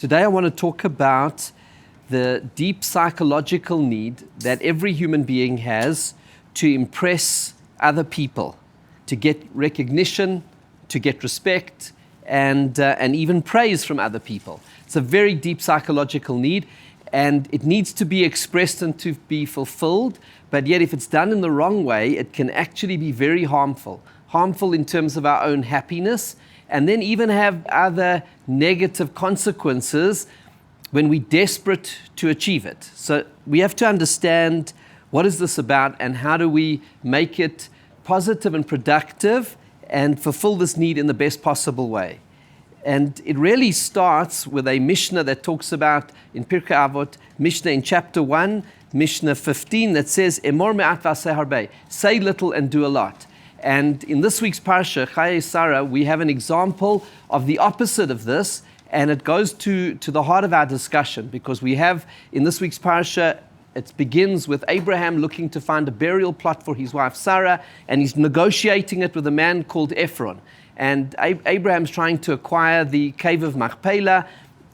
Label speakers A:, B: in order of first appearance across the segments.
A: Today I want to talk about the deep psychological need that every human being has to impress other people, to get recognition, to get respect, and even praise from other people. It's a very deep psychological need, and it needs to be expressed and to be fulfilled, but yet if it's done in the wrong way, it can actually be very harmful. Harmful in terms of our own happiness, and then even have other negative consequences when we're desperate to achieve it. So we have to understand what is this about and how do we make it positive and productive and fulfill this need in the best possible way. And it really starts with a Mishnah that talks about, in Pirkei Avot, Mishnah in chapter 1, Mishnah 15, that says, Emor me'at v'aseh harbeh, say little and do a lot. And in this week's Parsha of Chayei Sarah, we have an example of the opposite of this, and it goes to the heart of our discussion, because we have, in this week's Parsha, it begins with Abraham looking to find a burial plot for his wife Sarah, and he's negotiating it with a man called Ephron. And Abraham's trying to acquire the cave of Machpelah,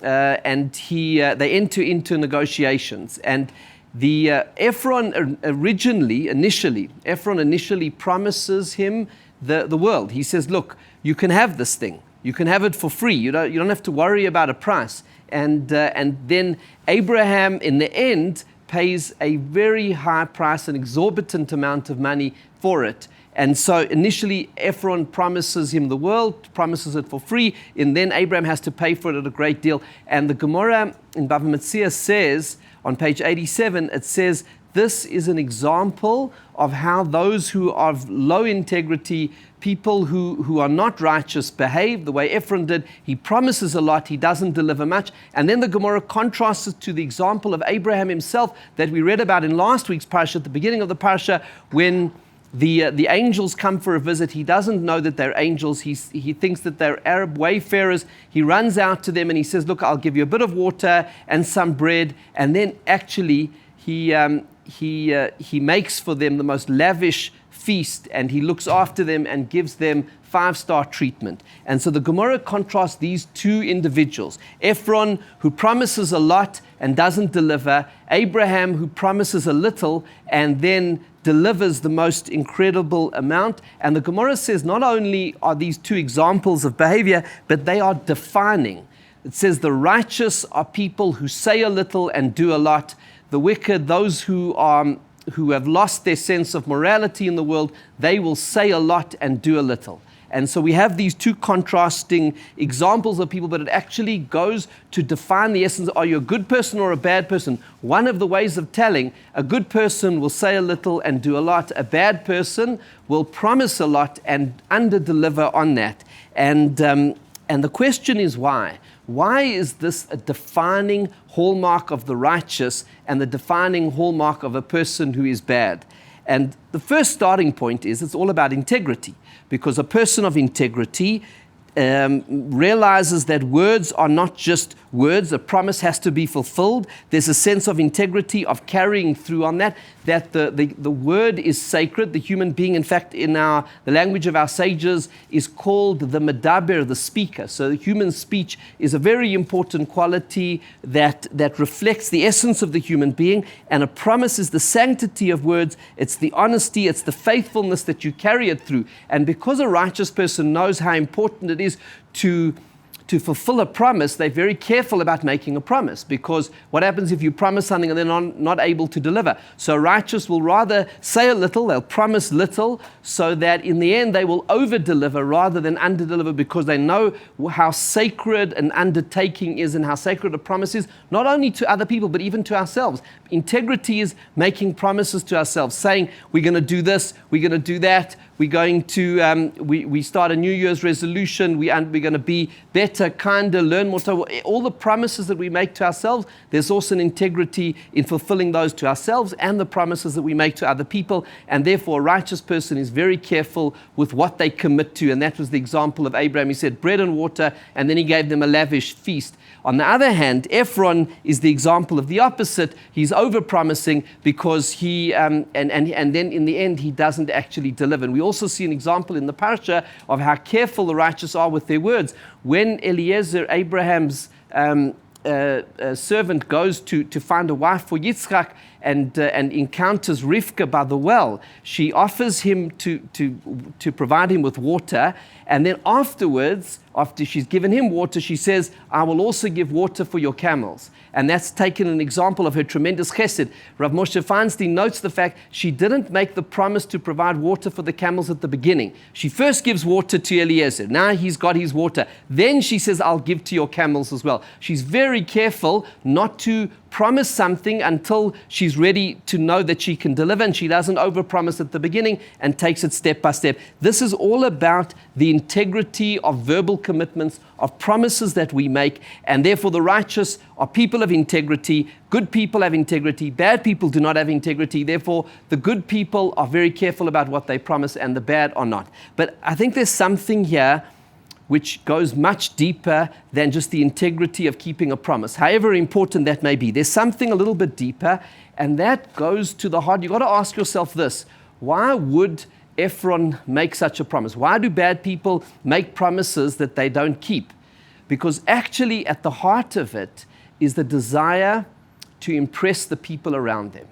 A: and they enter into negotiations. And the Ephron initially promises him the world. He says, look, you can have this thing. You can have it for free. You don't have to worry about a price. And then Abraham, in the end, pays a very high price, an exorbitant amount of money for it. And so initially, Ephron promises him the world, promises it for free, and then Abraham has to pay for it at a great deal. And the Gemara in Bava Metzia says, on page 87, it says, this is an example of how those who are of low integrity, people who are not righteous, behave the way Ephron did. He promises a lot, he doesn't deliver much. And then the Gemara contrasts it to the example of Abraham himself that we read about in last week's Parsha, at the beginning of the Parsha, when the angels come for a visit. He doesn't know that they're angels. He thinks that they're Arab wayfarers. He runs out to them and he says, look, I'll give you a bit of water and some bread. And then actually he makes for them the most lavish feast, and he looks after them and gives them 5-star treatment. And so the Gemara contrasts these two individuals. Ephron, who promises a lot and doesn't deliver. Abraham, who promises a little and then delivers the most incredible amount. And the Gemara says not only are these two examples of behavior, but they are defining. It says the righteous are people who say a little and do a lot. The wicked, those who have lost their sense of morality in the world, they will say a lot and do a little. And so we have these two contrasting examples of people, but it actually goes to define the essence. Are you a good person or a bad person? One of the ways of telling, a good person will say a little and do a lot. A bad person will promise a lot and under-deliver on that. And the question is why? Why is this a defining hallmark of the righteous and the defining hallmark of a person who is bad? And the first starting point is it's all about integrity, because a person of integrity realizes that words are not just words. A promise has to be fulfilled. There's a sense of integrity, of carrying through on that the word is sacred. The human being, in fact, in the language of our sages, is called the medaber, the speaker. So the human speech is a very important quality that reflects the essence of the human being, and a promise is the sanctity of words. It's the honesty, it's the faithfulness that you carry it through. And because a righteous person knows how important it is to fulfill a promise, they're very careful about making a promise, because what happens if you promise something and they're not able to deliver? So righteous will rather say a little, they'll promise little, so that in the end they will over-deliver rather than under-deliver, because they know how sacred an undertaking is and how sacred a promise is, not only to other people, but even to ourselves. Integrity is making promises to ourselves, saying, we're going to do this, we're going to do that, we're going to, we start a New Year's resolution, we're going to be better, kinder, learn more. So all the promises that we make to ourselves, there's also an integrity in fulfilling those to ourselves and the promises that we make to other people. And therefore, a righteous person is very careful with what they commit to. And that was the example of Abraham. He said bread and water, and then he gave them a lavish feast. On the other hand, Ephron is the example of the opposite. He's over-promising because he, and then in the end, he doesn't actually deliver. And we also see an example in the Parsha of how careful the righteous are with their words. When Eliezer, Abraham's servant goes to find a wife for Yitzchak and encounters Rivka by the well, she offers him to provide him with water, and then afterwards, after she's given him water, she says, I will also give water for your camels. And that's taken an example of her tremendous chesed. Rav Moshe Feinstein notes the fact she didn't make the promise to provide water for the camels at the beginning. She first gives water to Eliezer. Now he's got his water. Then she says, I'll give to your camels as well. She's very careful not to promise something until she's ready to know that she can deliver, and she doesn't overpromise at the beginning and takes it step by step. This is all about the integrity of verbal commitments, of promises that we make, and therefore the righteous are people of integrity. Good people have integrity. Bad people do not have integrity. Therefore, the good people are very careful about what they promise, and the bad are not. But I think there's something here which goes much deeper than just the integrity of keeping a promise, however important that may be. There's something a little bit deeper, and that goes to the heart. You've got to ask yourself this: why would Ephron make such a promise? Why do bad people make promises that they don't keep? Because actually at the heart of it is the desire to impress the people around them.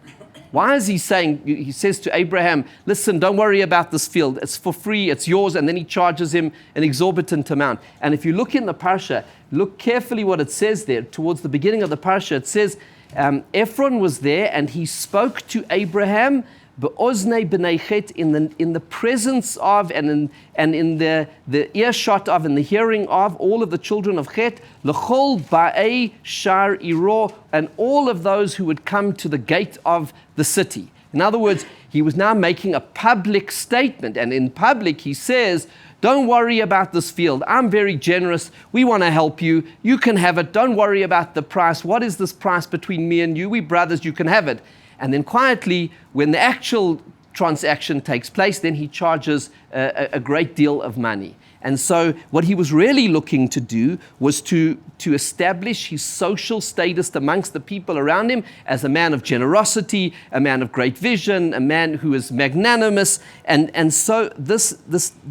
A: Why is he saying, he says to Abraham, listen, don't worry about this field. It's for free, it's yours. And then he charges him an exorbitant amount. And if you look in the Parsha, look carefully what it says there. Towards the beginning of the Parsha, it says, Ephron was there and he spoke to Abraham be'oznei b'nei chet, in the presence of and in the earshot of and the hearing of all of the children of Chet, l'chol ba'ei shar iro, and all of those who would come to the gate of the city. In other words, he was now making a public statement, and in public he says, don't worry about this field. I'm very generous. We want to help you. You can have it. Don't worry about the price. What is this price between me and you? We brothers, you can have it. And then quietly, when the actual transaction takes place, then he charges a great deal of money. And so what he was really looking to do was to establish his social status amongst the people around him as a man of generosity, a man of great vision, a man who is magnanimous. And so this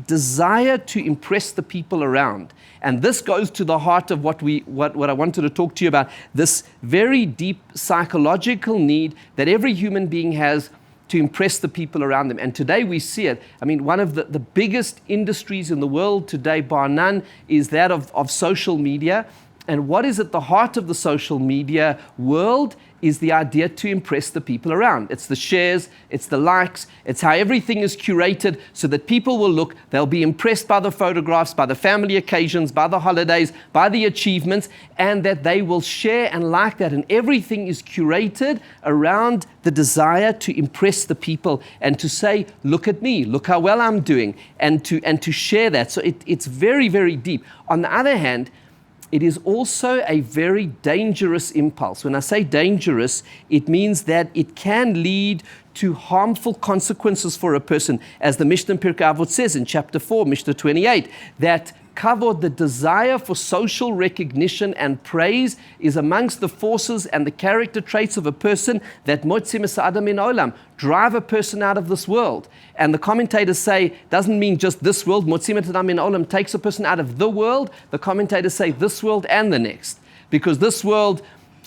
A: desire to impress the people around. And this goes to the heart of what I wanted to talk to you about, this very deep psychological need that every human being has to impress the people around them. And today we see it. I mean, one of the biggest industries in the world today, bar none, is that of social media. And what is at the heart of the social media world is the idea to impress the people around. It's the shares, it's the likes, it's how everything is curated so that people will look, they'll be impressed by the photographs, by the family occasions, by the holidays, by the achievements, and that they will share and like that. And everything is curated around the desire to impress the people and to say, look at me, look how well I'm doing, and to share that. So it's very, very deep. On the other hand, it is also a very dangerous impulse. When I say dangerous, it means that it can lead to harmful consequences for a person. As the Mishnah in Pirkei Avot says in chapter 4, Mishnah 28, that kavod, the desire for social recognition and praise, is amongst the forces and the character traits of a person that motzim es adam min olam, drive a person out of this world. And the commentators say, doesn't mean just this world, motzim es adam min olam takes a person out of the world. The commentators say this world and the next. Because this world,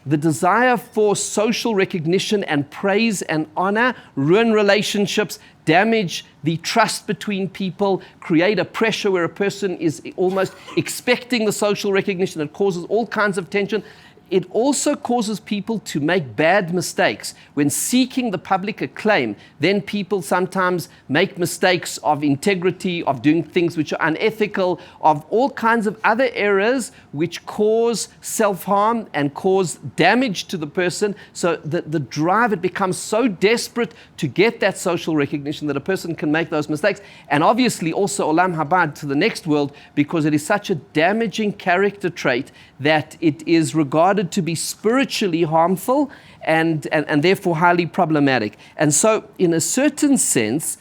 A: the desire for social recognition and praise and honor ruin relationships, damage the trust between people, create a pressure where a person is almost expecting the social recognition that causes all kinds of tension. It also causes people to make bad mistakes. When seeking the public acclaim, then people sometimes make mistakes of integrity, of doing things which are unethical, of all kinds of other errors which cause self-harm and cause damage to the person. So the drive, it becomes so desperate to get that social recognition that a person can make those mistakes. And obviously also olam haba, to the next world, because it is such a damaging character trait that it is regarded to be spiritually harmful and therefore highly problematic. And so in a certain sense,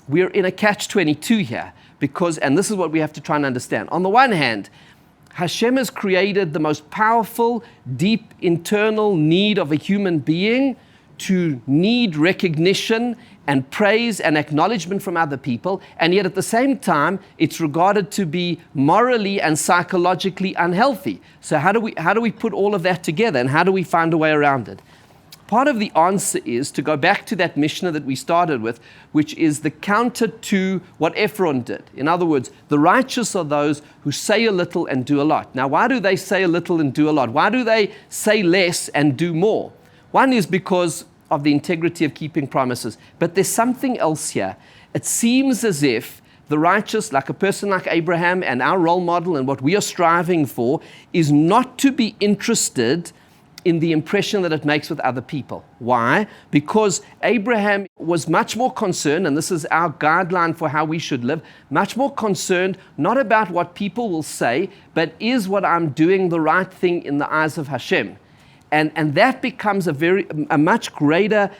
A: we're in a catch-22 here, because, and this is what we have to try and understand. On the one hand, Hashem has created the most powerful, deep internal need of a human being to need recognition and praise and acknowledgement from other people, and yet at the same time, it's regarded to be morally and psychologically unhealthy. So how do we put all of that together, and how do we find a way around it? Part of the answer is to go back to that Mishnah that we started with, which is the counter to what Ephron did. In other words, the righteous are those who say a little and do a lot. Now, why do they say a little and do a lot? Why do they say less and do more? One is because of the integrity of keeping promises. But there's something else here. It seems as if the righteous, like a person like Abraham and our role model and what we are striving for, is not to be interested in the impression that it makes with other people. Why? Because Abraham was much more concerned, and this is our guideline for how we should live, much more concerned not about what people will say, but is what I'm doing the right thing in the eyes of Hashem. And that becomes a much greater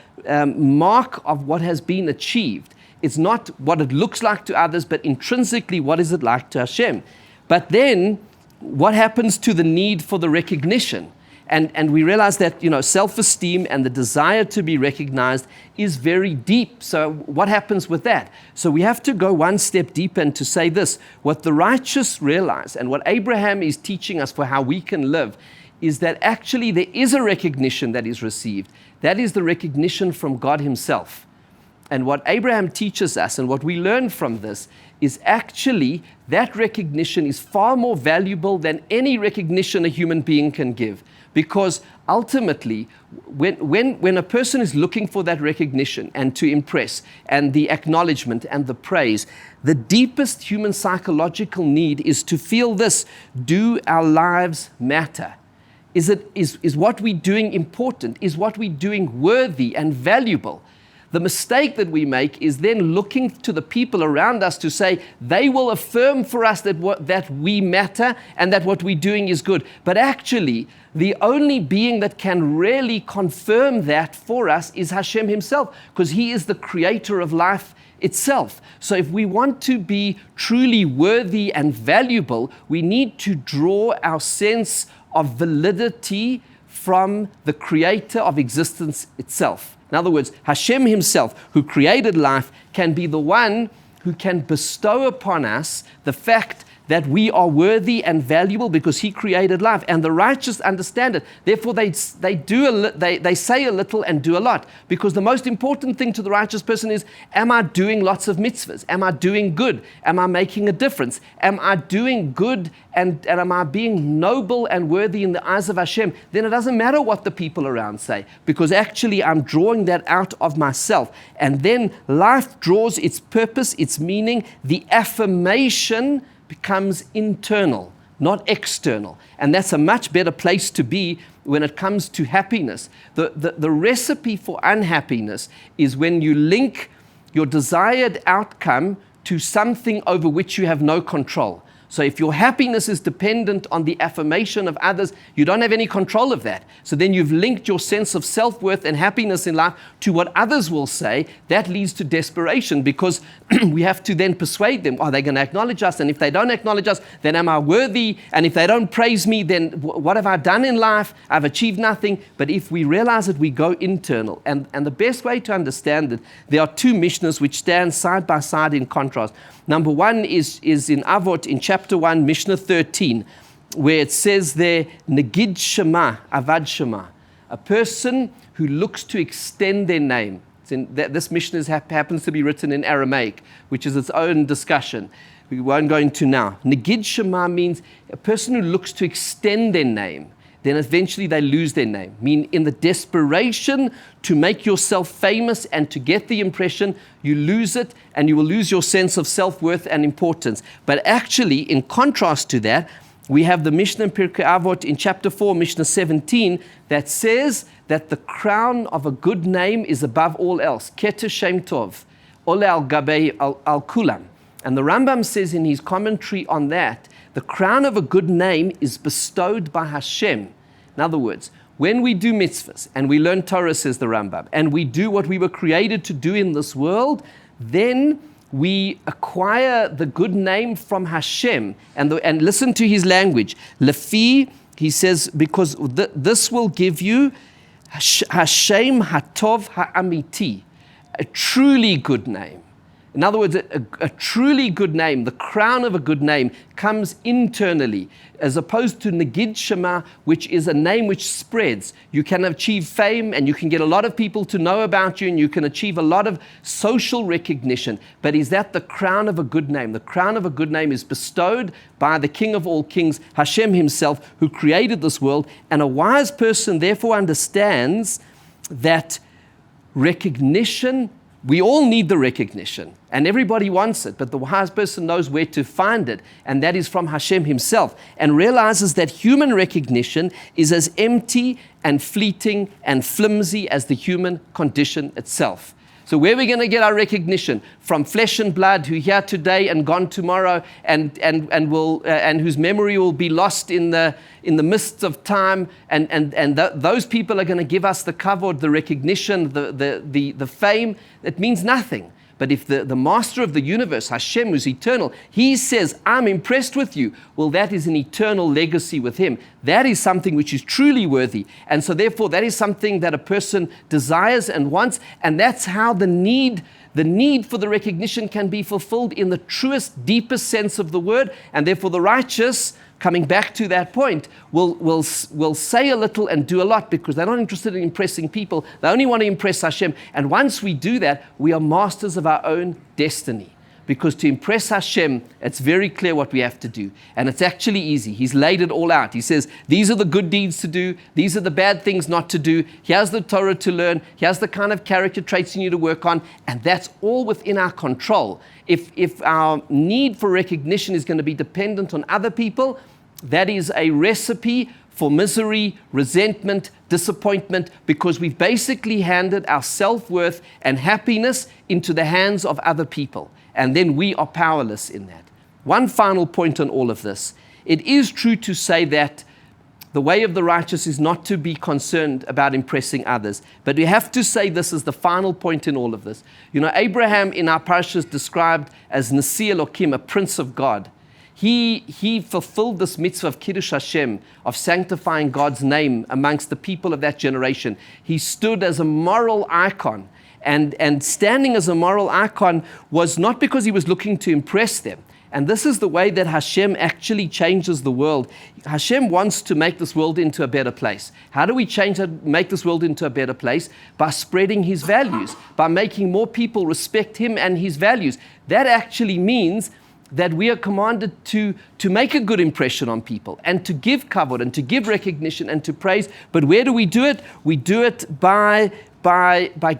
A: mark of what has been achieved. It's not what it looks like to others, but intrinsically, what is it like to Hashem? But then, what happens to the need for the recognition? And we realize that, self-esteem and the desire to be recognized is very deep. So what happens with that? So we have to go one step deeper and to say this. What the righteous realize, and what Abraham is teaching us for how we can live, is that actually there is a recognition that is received. That is the recognition from God himself. And what Abraham teaches us, and what we learn from this, is actually that recognition is far more valuable than any recognition a human being can give. Because ultimately, when a person is looking for that recognition and to impress, and the acknowledgement and the praise, the deepest human psychological need is to feel this: do our lives matter? Is what we're doing important? Is what we're doing worthy and valuable? The mistake that we make is then looking to the people around us to say they will affirm for us that we matter and that what we're doing is good. But actually, the only being that can really confirm that for us is Hashem himself, because he is the creator of life itself. So if we want to be truly worthy and valuable, we need to draw our sense of validity from the creator of existence itself. In other words, Hashem himself, who created life, can be the one who can bestow upon us the fact that we are worthy and valuable because he created life. And the righteous understand it. Therefore, they say a little and do a lot. Because the most important thing to the righteous person is, am I doing lots of mitzvahs? Am I doing good? Am I making a difference? Am I doing good and am I being noble and worthy in the eyes of Hashem? Then it doesn't matter what the people around say, because actually I'm drawing that out of myself. And then life draws its purpose, its meaning, the affirmation becomes internal, not external. And that's a much better place to be when it comes to happiness. The recipe for unhappiness is when you link your desired outcome to something over which you have no control. So if your happiness is dependent on the affirmation of others, you don't have any control of that. So then you've linked your sense of self-worth and happiness in life to what others will say. That leads to desperation, because we have to then persuade them, are they going to acknowledge us? And if they don't acknowledge us, then am I worthy? And if they don't praise me, then what have I done in life? I've achieved nothing. But if we realize it, we go internal. And the best way to understand it, there are two Mishnahs which stand side by side in contrast. Number one is in Avot, in chapter 1, Mishnah 13, where it says there, Negid Shema, Avad Shema, a person who looks to extend their name. This Mishnah happens to be written in Aramaic, which is its own discussion. We won't go into now. Negid Shema means a person who looks to extend their name. Then eventually they lose their name. Meaning in the desperation to make yourself famous and to get the impression, you lose it and you will lose your sense of self-worth and importance. But actually, in contrast to that, we have the Mishnah in Pirkei Avot in chapter 4, Mishnah 17, that says that the crown of a good name is above all else. Keter Shem Tov, Ole al Gabei al Kulam. And the Rambam says in his commentary on that, the crown of a good name is bestowed by Hashem. In other words, when we do mitzvahs and we learn Torah, says the Rambam, and we do what we were created to do in this world, then we acquire the good name from Hashem. And listen to his language. Lefi, he says, because this will give you Hashem Hatov Ha'amiti, a truly good name. In other words, a truly good name, the crown of a good name, comes internally, as opposed to Negid Shema, which is a name which spreads. You can achieve fame, and you can get a lot of people to know about you, and you can achieve a lot of social recognition. But is that the crown of a good name? The crown of a good name is bestowed by the King of all kings, Hashem himself, who created this world. And a wise person therefore understands that recognition, we all need the recognition, and everybody wants it, but the wise person knows where to find it, and that is from Hashem himself, and realizes that human recognition is as empty and fleeting and flimsy as the human condition itself. So where are we going to get our recognition? From flesh and blood, who are here today and gone tomorrow, and whose memory will be lost in the mists of time, and those people are going to give us the kavod, the recognition, the fame. It means nothing. But if the master of the universe, Hashem, who's eternal, he says, I'm impressed with you, well, that is an eternal legacy with him. That is something which is truly worthy. And so therefore, that is something that a person desires and wants, and that's how the need for the recognition can be fulfilled in the truest, deepest sense of the word. And therefore, the righteous, coming back to that point, will say a little and do a lot, because they're not interested in impressing people. They only want to impress Hashem. And once we do that, we are masters of our own destiny. Because to impress Hashem, it's very clear what we have to do. And it's actually easy. He's laid it all out. He says, these are the good deeds to do. These are the bad things not to do. Here's the Torah to learn. Here's the kind of character traits you need to work on. And that's all within our control. If our need for recognition is going to be dependent on other people, that is a recipe for misery, resentment, disappointment, because we've basically handed our self-worth and happiness into the hands of other people. And then we are powerless in that. One final point on all of this. It is true to say that the way of the righteous is not to be concerned about impressing others. But we have to say this is the final point in all of this. You know, Abraham in our Parsha is described as Nasi Elokim, a prince of God. He fulfilled this mitzvah of Kiddush Hashem, of sanctifying God's name amongst the people of that generation. He stood as a moral icon. And standing as a moral icon was not because he was looking to impress them. And this is the way that Hashem actually changes the world. Hashem wants to make this world into a better place. How do we make this world into a better place? By spreading his values, by making more people respect him and his values. That actually means that we are commanded to make a good impression on people and to give kavod and to give recognition and to praise. But where do we do it? We do it by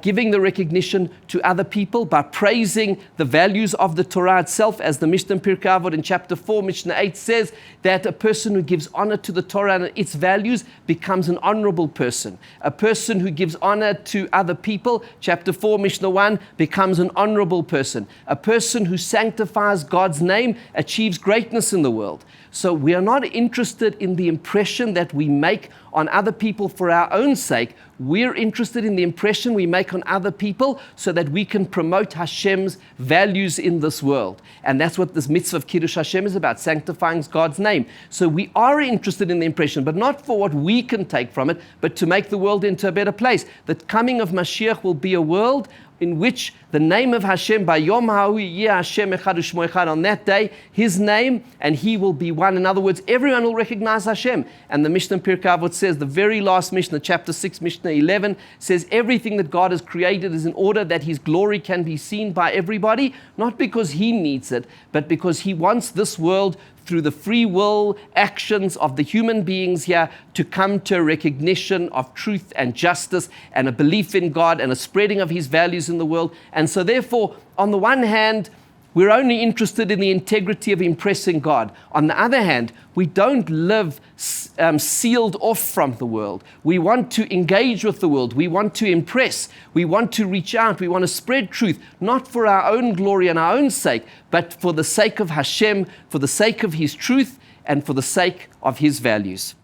A: giving the recognition to other people, by praising the values of the Torah itself, as the Mishnah in Pirkei Avot in chapter 4, Mishnah 8 says, that a person who gives honor to the Torah and its values becomes an honorable person. A person who gives honor to other people, chapter 4, Mishnah 1, becomes an honorable person. A person who sanctifies God's name achieves greatness in the world. So we are not interested in the impression that we make on other people for our own sake. We're interested in the impression we make on other people so that we can promote Hashem's values in this world. And that's what this mitzvah of Kiddush Hashem is about, sanctifying God's name. So we are interested in the impression, but not for what we can take from it, but to make the world into a better place. The coming of Mashiach will be a world in which the name of Hashem, by Yom Ha'u Yeh Hashem Echad U'Shmo Echad, on that day, his name and he will be one. In other words, everyone will recognize Hashem. And the Mishnah in Pirkei Avot says, the very last Mishnah, chapter 6, Mishnah 11, says everything that God has created is in order that his glory can be seen by everybody, not because he needs it, but because he wants this world, through the free will actions of the human beings here, to come to a recognition of truth and justice and a belief in God and a spreading of his values in the world. And so therefore, on the one hand, we're only interested in the integrity of impressing God. On the other hand, we don't live sealed off from the world. We want to engage with the world. We want to impress. We want to reach out. We want to spread truth, not for our own glory and our own sake, but for the sake of Hashem, for the sake of his truth, and for the sake of his values.